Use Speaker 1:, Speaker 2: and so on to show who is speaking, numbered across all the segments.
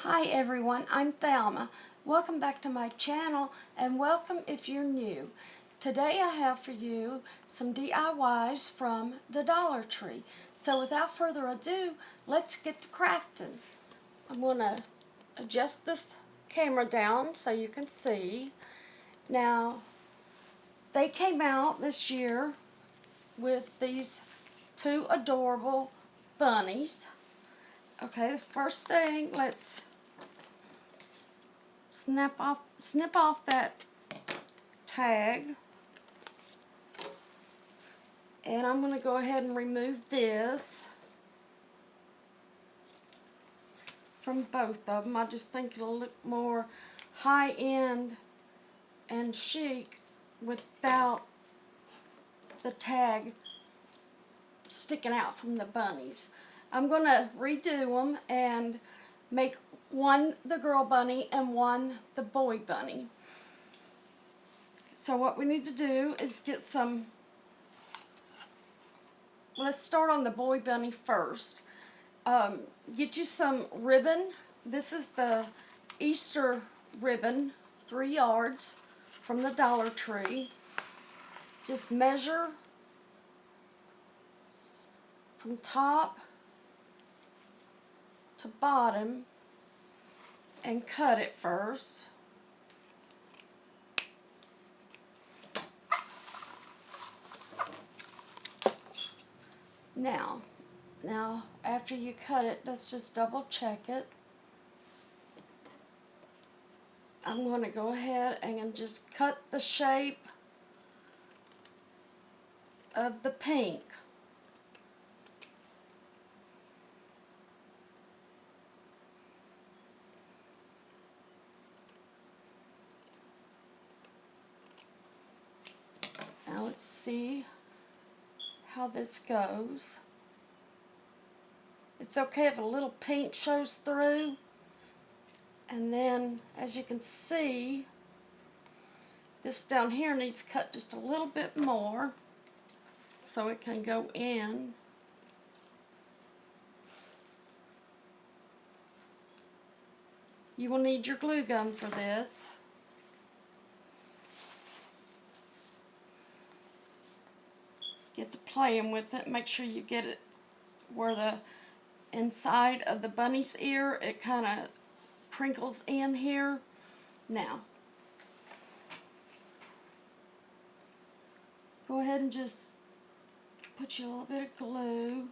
Speaker 1: Hi everyone, I'm Thelma. Welcome back to my channel and welcome if you're new. Today I have for you some DIYs from the Dollar Tree. So without further ado, let's get to crafting. I'm going to adjust this camera down so you can see. Now, they came out this year with these two adorable bunnies. Okay, the first thing, let's snip off that tag, and I'm going to go ahead and remove this from both of them. I just think it'll look more high-end and chic without the tag sticking out from the bunnies. I'm going to redo them and make one the girl bunny and one the boy bunny. So what we need to do is get some, let's start on the boy bunny first. Get you some ribbon. This is the Easter ribbon, 3 yards from the Dollar Tree. Just measure from top to bottom and cut it first. Now after you cut it, let's just double check it. I'm going to go ahead and just cut the shape of the pink. Now let's see how this goes. It's okay if a little paint shows through. And then, as you can see, this down here needs cut just a little bit more so it can go in. You will need your glue gun for this. Get to playing with it. Make sure you get it where the inside of the bunny's ear, it kind of crinkles in here. Now, go ahead and just put you a little bit of glue.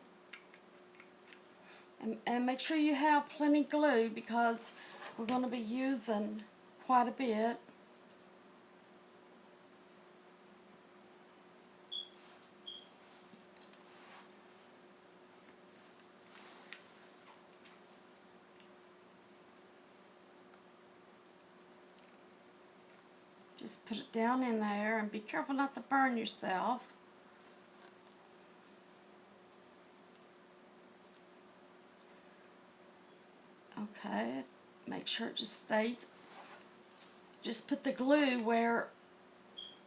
Speaker 1: And make sure you have plenty glue because we're going to be using quite a bit. Just put it down in there and be careful not to burn yourself. Okay, make sure it just stays. Just put the glue where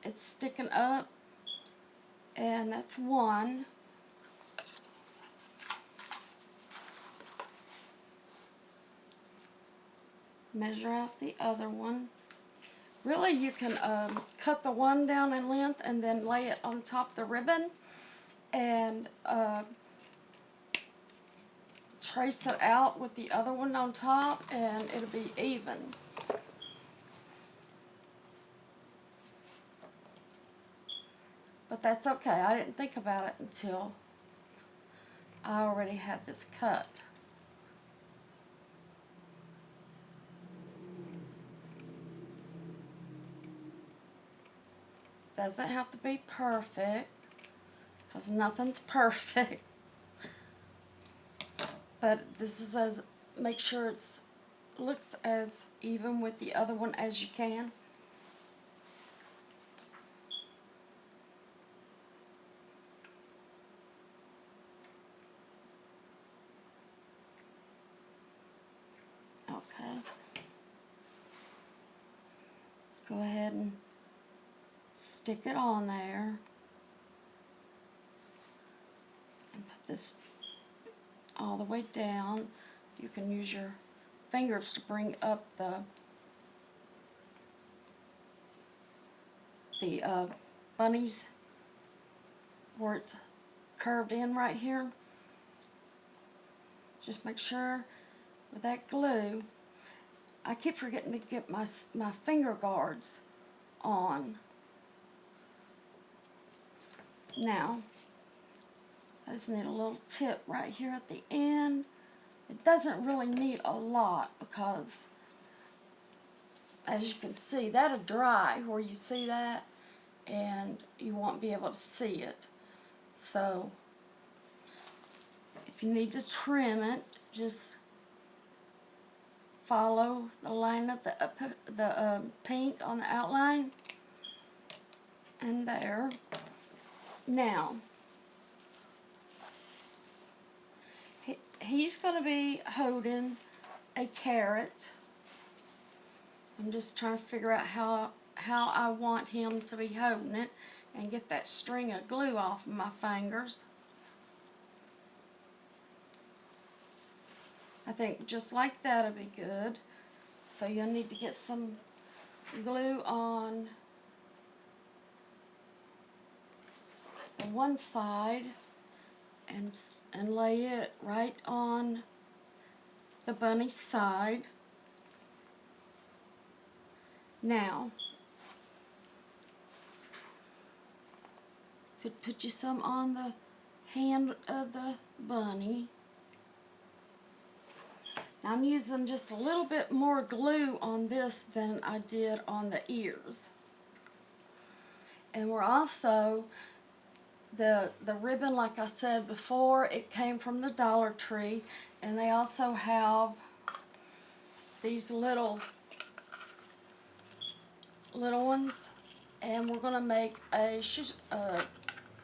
Speaker 1: it's sticking up, and that's one. Measure out the other one. Really, you can cut the one down in length and then lay it on top of the ribbon and trace it out with the other one on top, and it'll be even. But that's okay. I didn't think about it until I already had this cut. Doesn't have to be perfect, because nothing's perfect. But this is as, make sure it's looks as even with the other one as you can. Okay. Go ahead and stick it on there and put this all the way down. You can use your fingers to bring up the bunnies where it's curved in right here. Just make sure with that glue, I keep forgetting to get my finger guards on. Now, I just need a little tip right here at the end. It doesn't really need a lot because, as you can see, that'll dry where you see that, and you won't be able to see it. So, if you need to trim it, just follow the line of the paint on the outline, and there. Now, he's going to be holding a carrot. I'm just trying to figure out how I want him to be holding it and get that string of glue off of my fingers. I think just like that would be good. So you'll need to get some glue on the one side and lay it right on the bunny side. Now, put you some on the hand of the bunny. Now I'm using just a little bit more glue on this than I did on the ears. And we're also, the ribbon, like I said before, it came from the Dollar Tree, and they also have these little ones, and we're going to make a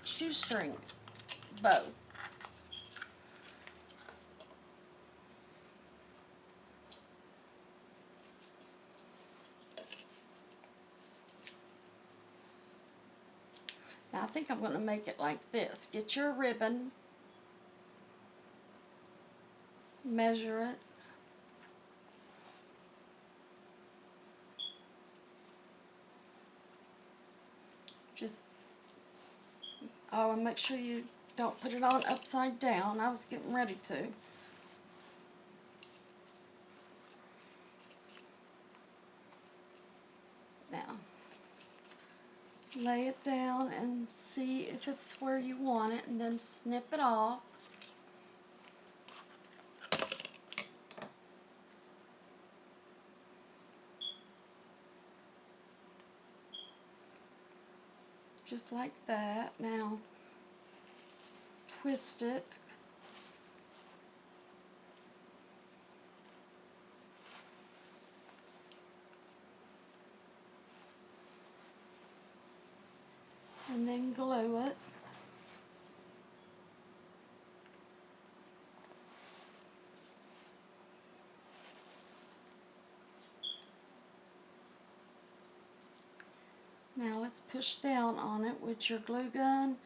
Speaker 1: shoestring bow. Now I think I'm going to make it like this. Get your ribbon, measure it, and make sure you don't put it on upside down. I was getting ready to. Now, lay it down and see if it's where you want it, and then snip it off. Just like that. Now, twist it. And then glue it. Now let's push down on it with your glue gun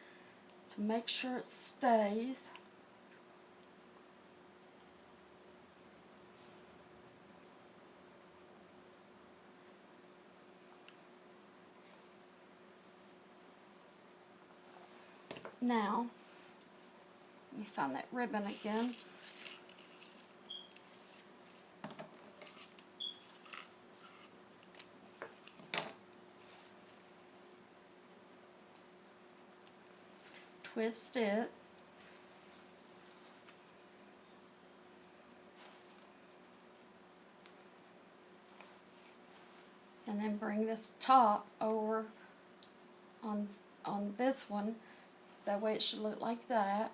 Speaker 1: to make sure it stays. Now, let me find that ribbon again. Twist it. And then bring this top over on this one. That way it should look like that.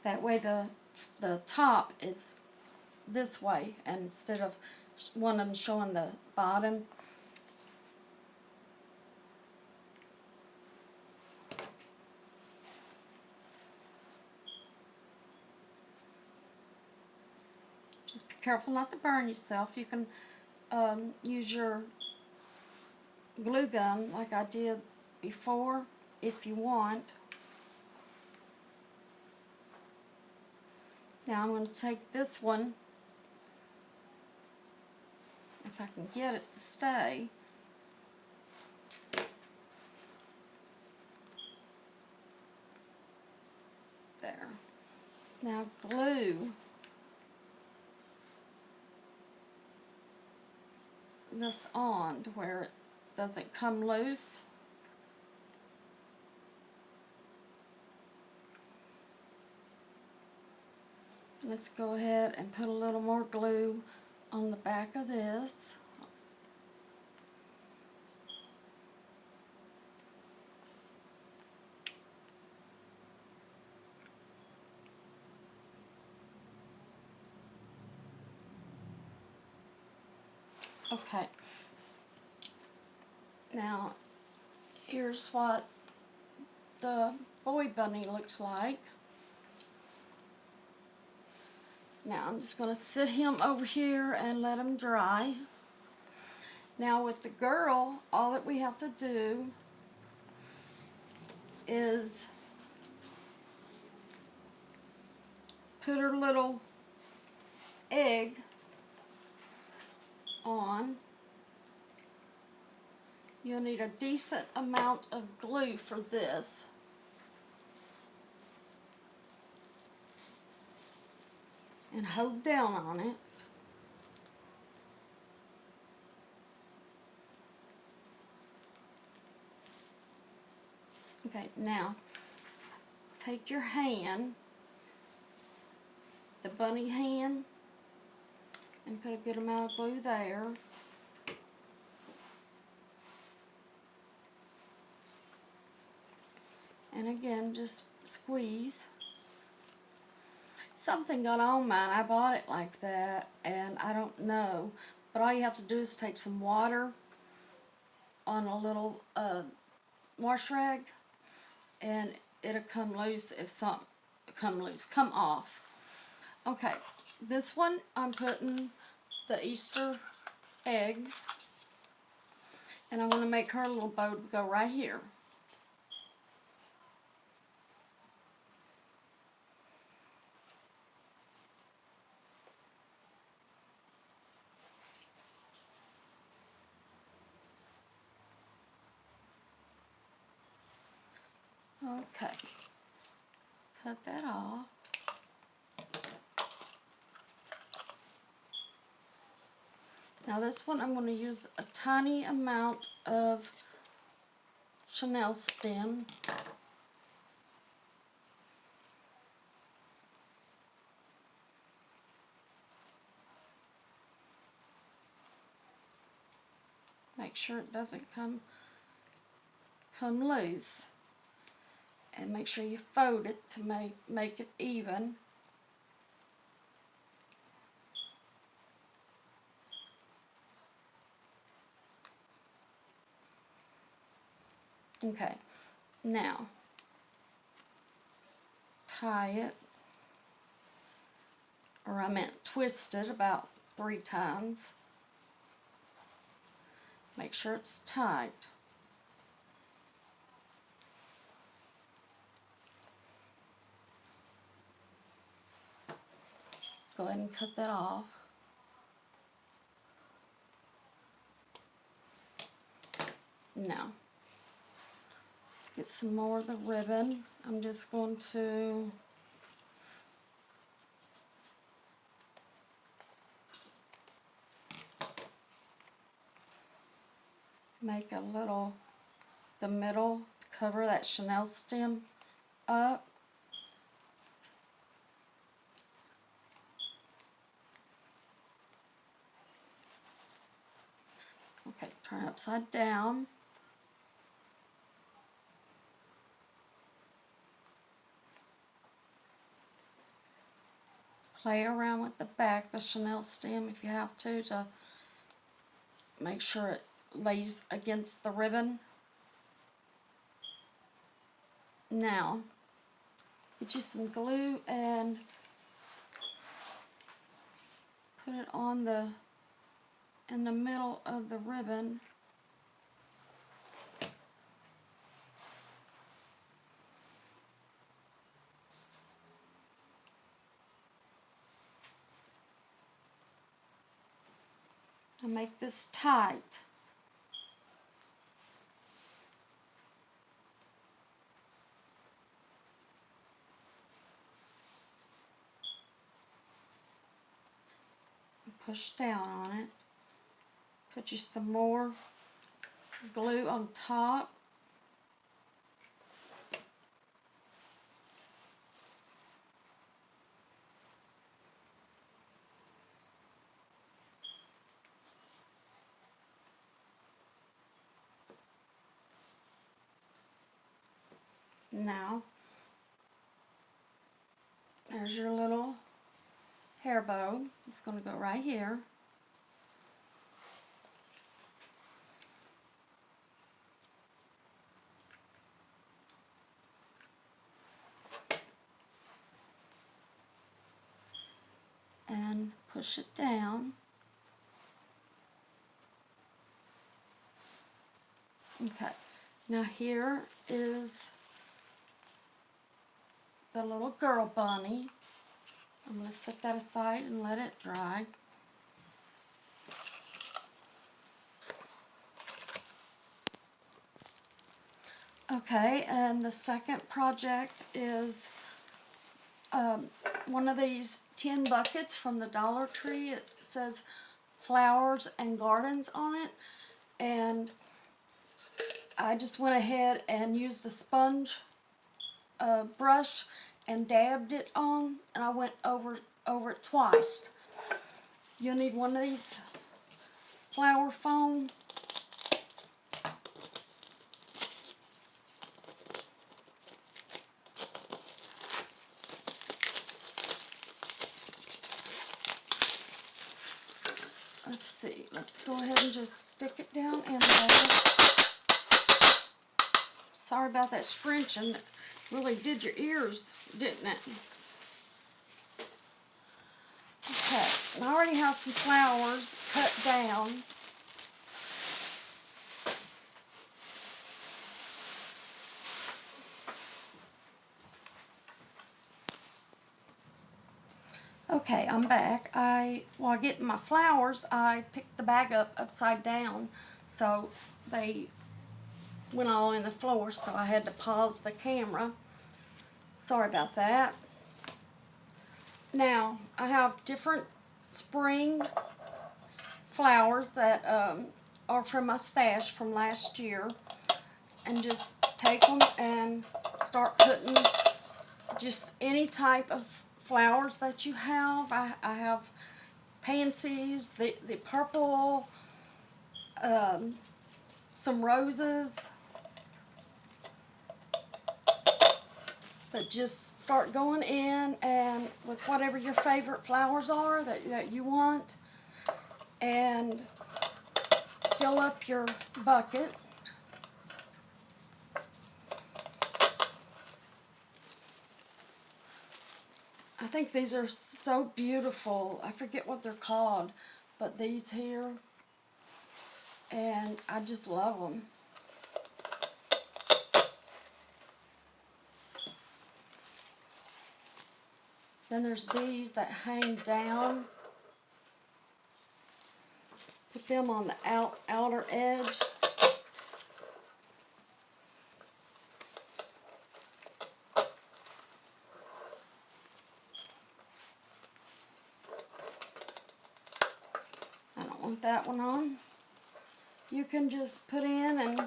Speaker 1: That way the top is this way, and instead of one of them showing the bottom. Just be careful not to burn yourself. You can use your glue gun like I did before if you want. Now I'm going to take this one, if I can get it to stay. There. Now glue this on to where it doesn't come loose. Let's go ahead and put a little more glue on the back of this. Okay. Now, here's what the boy bunny looks like. Now I'm just going to sit him over here and let him dry. Now with the girl, all that we have to do is put her little egg on. You'll need a decent amount of glue for this. And hold down on it. Okay, now take your hand, the bunny hand, and put a good amount of glue there. And again, just squeeze. Something got on mine. I bought it like that, and I don't know. But all you have to do is take some water on a little wash rag, and it'll come loose if something come off. Okay, this one I'm putting the Easter eggs, and I want to make her little bow go right here. Okay, cut that off. Now this one I'm going to use a tiny amount of Chanel stem. Make sure it doesn't come loose. And make sure you fold it to make it even. Okay, now tie it, or I meant twist it about 3 times. Make sure it's tight. Go ahead and cut that off. Now, let's get some more of the ribbon. I'm just going to make a little, the middle, to cover that Chanel stem up. Okay, turn it upside down. Play around with the back, the Chanel stem, if you have to make sure it lays against the ribbon. Now, get you some glue and put it on in the middle of the ribbon. I make this tight. Push down on it. Put you some more glue on top. Now, there's your little hair bow. It's going to go right here. And push it down. Okay, now here is the little girl bunny. I'm going to set that aside and let it dry. Okay, and the second project is one of these tin buckets from the Dollar Tree. It says flowers and gardens on it, and I just went ahead and used a sponge brush and dabbed it on, and I went over it twice. You'll need one of these flower foam. Let's see, let's go ahead and just stick it down in there. Sorry about that scrunching. It really did your ears, didn't it? Okay, I already have some flowers cut down. Okay, I'm back. While getting my flowers, I picked the bag up upside down, so they went all in the floor, so I had to pause the camera. Sorry about that. Now, I have different spring flowers that are from my stash from last year, and just take them and start putting just any type of flowers that you have. I have pansies, the purple, some roses, but just start going in and with whatever your favorite flowers are that you want, and fill up your bucket. I think these are so beautiful. I forget what they're called, but these here, and I just love them. Then there's these that hang down. Put them on the outer edge. I don't want that one on. You can just put in and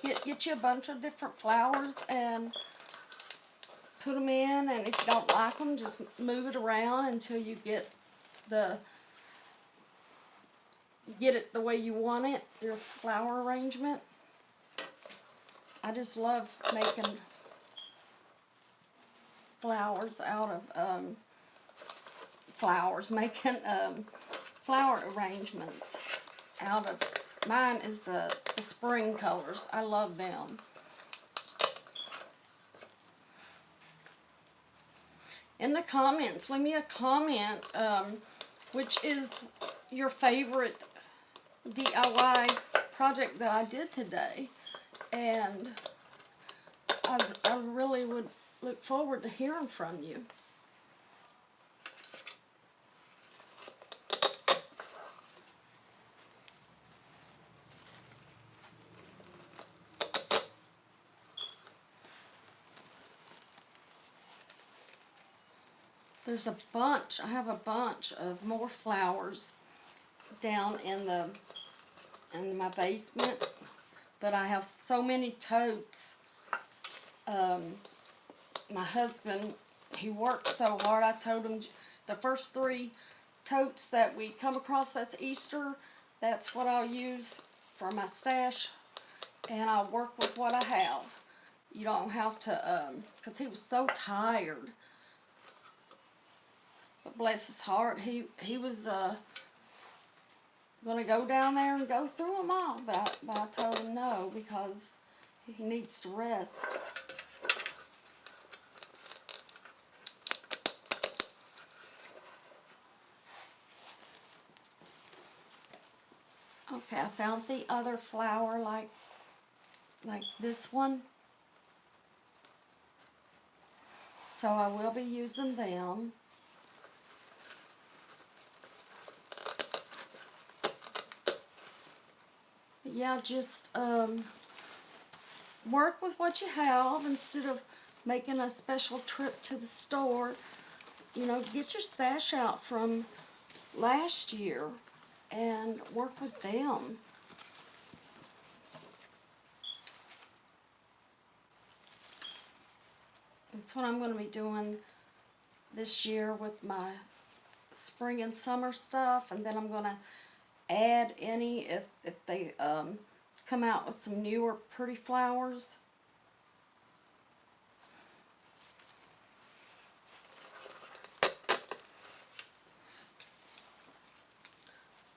Speaker 1: get you a bunch of different flowers and put them in, and if you don't like them, just move it around until you get it the way you want it, your flower arrangement. I just love making flowers out of making flower arrangements out of, mine is the spring colors. I love them. In the comments, leave me a comment, which is your favorite DIY project that I did today, and I really would look forward to hearing from you. There's a bunch, I have a bunch of more flowers down in my basement, but I have so many totes. My husband, he worked so hard. I told him the first 3 totes that we come across that's Easter, that's what I'll use for my stash, and I'll work with what I have. You don't have to, because he was so tired. But bless his heart, he was going to go down there and go through them all, but I told him no, because he needs to rest. Okay, I found the other flower like this one. So I will be using them. But yeah, just work with what you have instead of making a special trip to the store. You know, get your stash out from last year and work with them. That's what I'm going to be doing this year with my spring and summer stuff, and then I'm going to add any if they come out with some newer pretty flowers.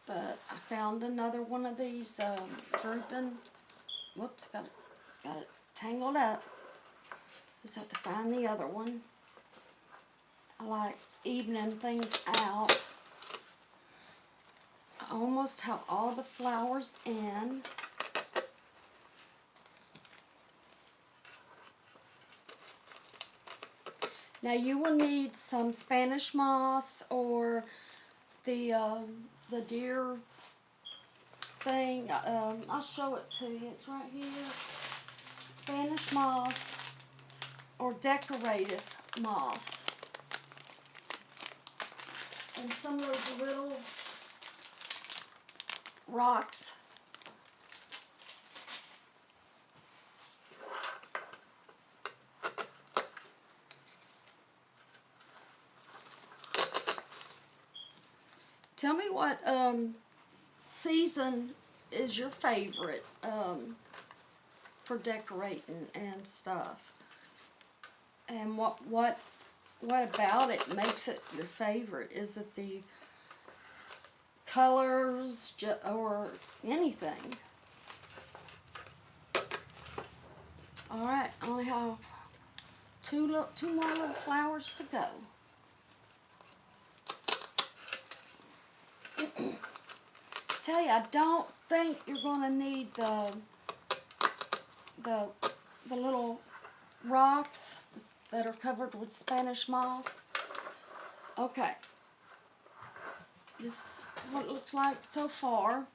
Speaker 1: But I found another one of these drooping. Whoops, got it tangled up. Just have to find the other one. I like evening things out. I almost have all the flowers in. Now you will need some Spanish moss or the deer thing. I'll show it to you. It's right here. Spanish moss or decorative moss. And some of those little rocks. Tell me what season is your favorite for decorating and stuff, and what about it makes it your favorite? Is it the colors or anything? All right, I only have two more little flowers to go. Tell you, I don't think you're going to need the little rocks that are covered with Spanish moss. Okay, this is what it looks like so far.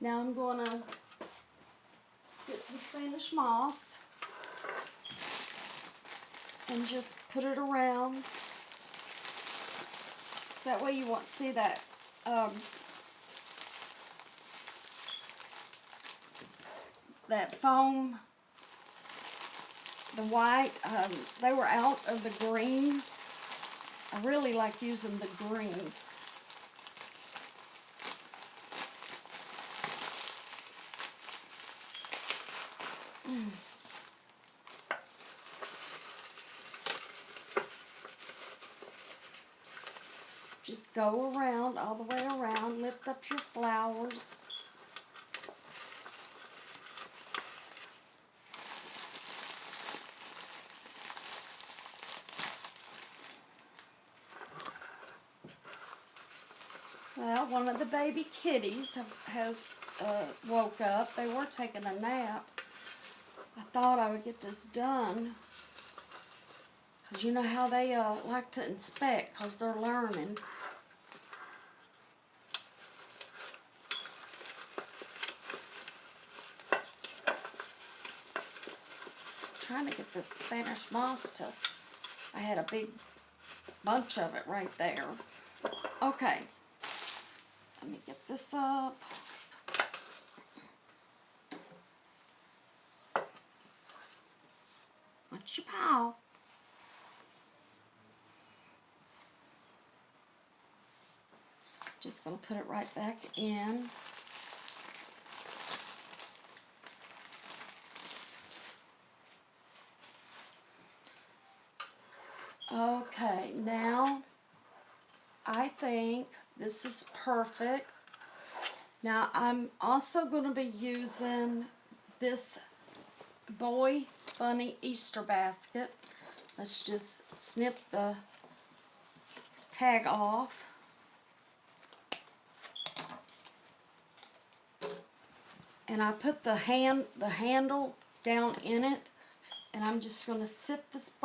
Speaker 1: Now I'm going to get some Spanish moss and just put it around. That way you won't see that that foam, the white. They were out of the green. I really like using the greens. Just go around, all the way around, lift up your flowers. Well, one of the baby kitties has woke up. They were taking a nap. I thought I would get this done, because you know how they like to inspect, because they're learning. Trying to get this Spanish moss to, I had a big bunch of it right there. Okay, let me get this up. Watch your paw. Just going to put it right back in. Okay, now I think this is perfect. Now I'm also going to be using this boy bunny Easter basket. Let's just snip the tag off. And I put the handle down in it, and I'm just going to sit this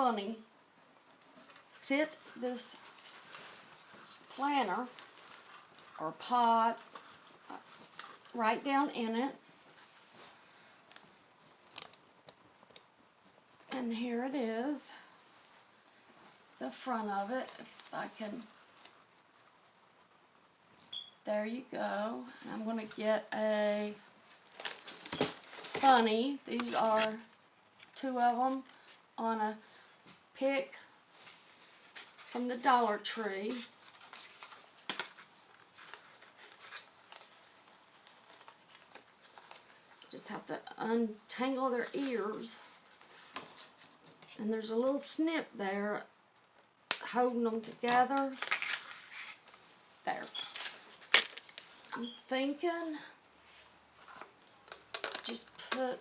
Speaker 1: planner or pot right down in it. And here it is, the front of it, if I can. There you go. And I'm going to get a bunny. These are 2 of them on a pick from the Dollar Tree. Just have to untangle their ears. And there's a little snip there holding them together. There. I'm thinking just put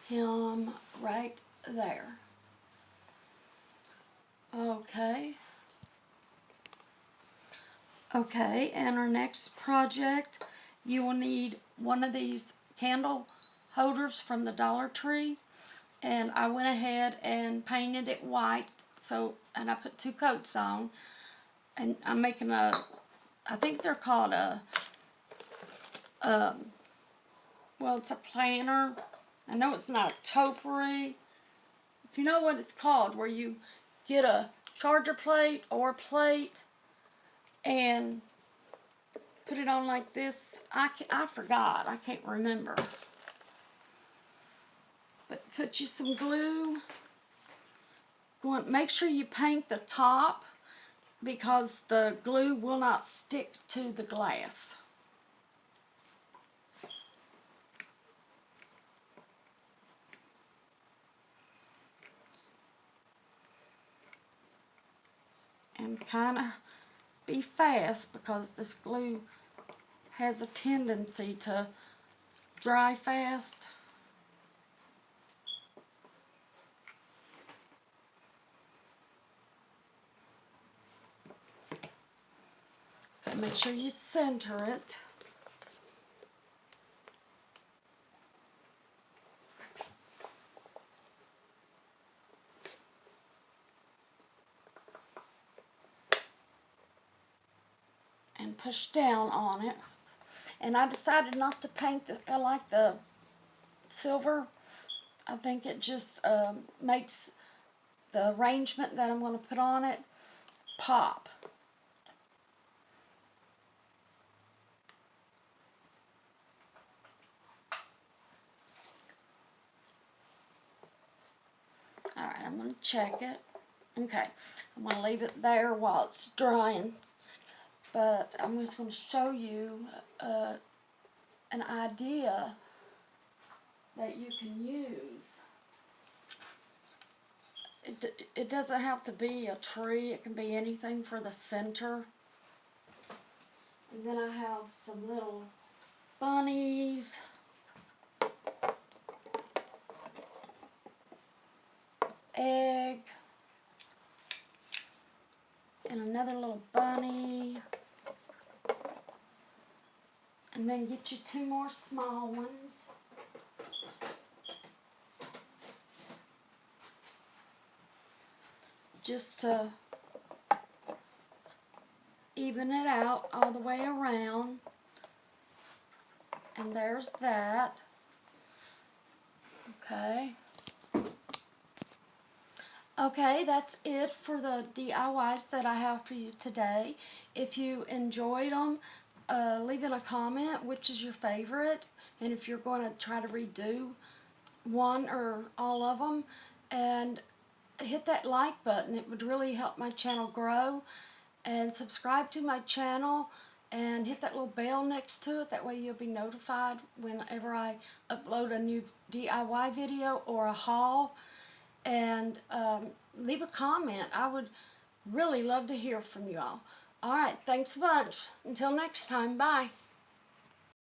Speaker 1: him right there. Okay. Okay, and our next project, you will need one of these candle holders from the Dollar Tree, and I went ahead and painted it white, and I put 2 coats on, and I'm making I think they're called well, it's a planner. I know it's not a topiary. If you know what it's called, where you get a charger plate or a plate and put it on like this. I forgot. I can't remember. But put you some glue. Make sure you paint the top because the glue will not stick to the glass. And kind of be fast because this glue has a tendency to dry fast. Okay, make sure you center it. And push down on it. And I decided not to paint this. I like the silver. I think it just makes the arrangement that I'm going to put on it pop. Alright, I'm going to check it. Okay, I'm going to leave it there while it's drying. But I'm just going to show you an idea that you can use. It doesn't have to be a tree. It can be anything for the center. And then I have some little bunnies. Egg. And another little bunny. And then get you 2 more small ones. Just to even it out all the way around. And there's that. Okay. Okay, that's it for the DIYs that I have for you today. If you enjoyed them, leave it a comment which is your favorite, and if you're going to try to redo one or all of them, and hit that like button. It would really help my channel grow, and subscribe to my channel and hit that little bell next to it. That way you'll be notified whenever I upload a new DIY video or a haul. And leave a comment. I would really love to hear from you all. Alright, thanks a bunch. Until next time, bye.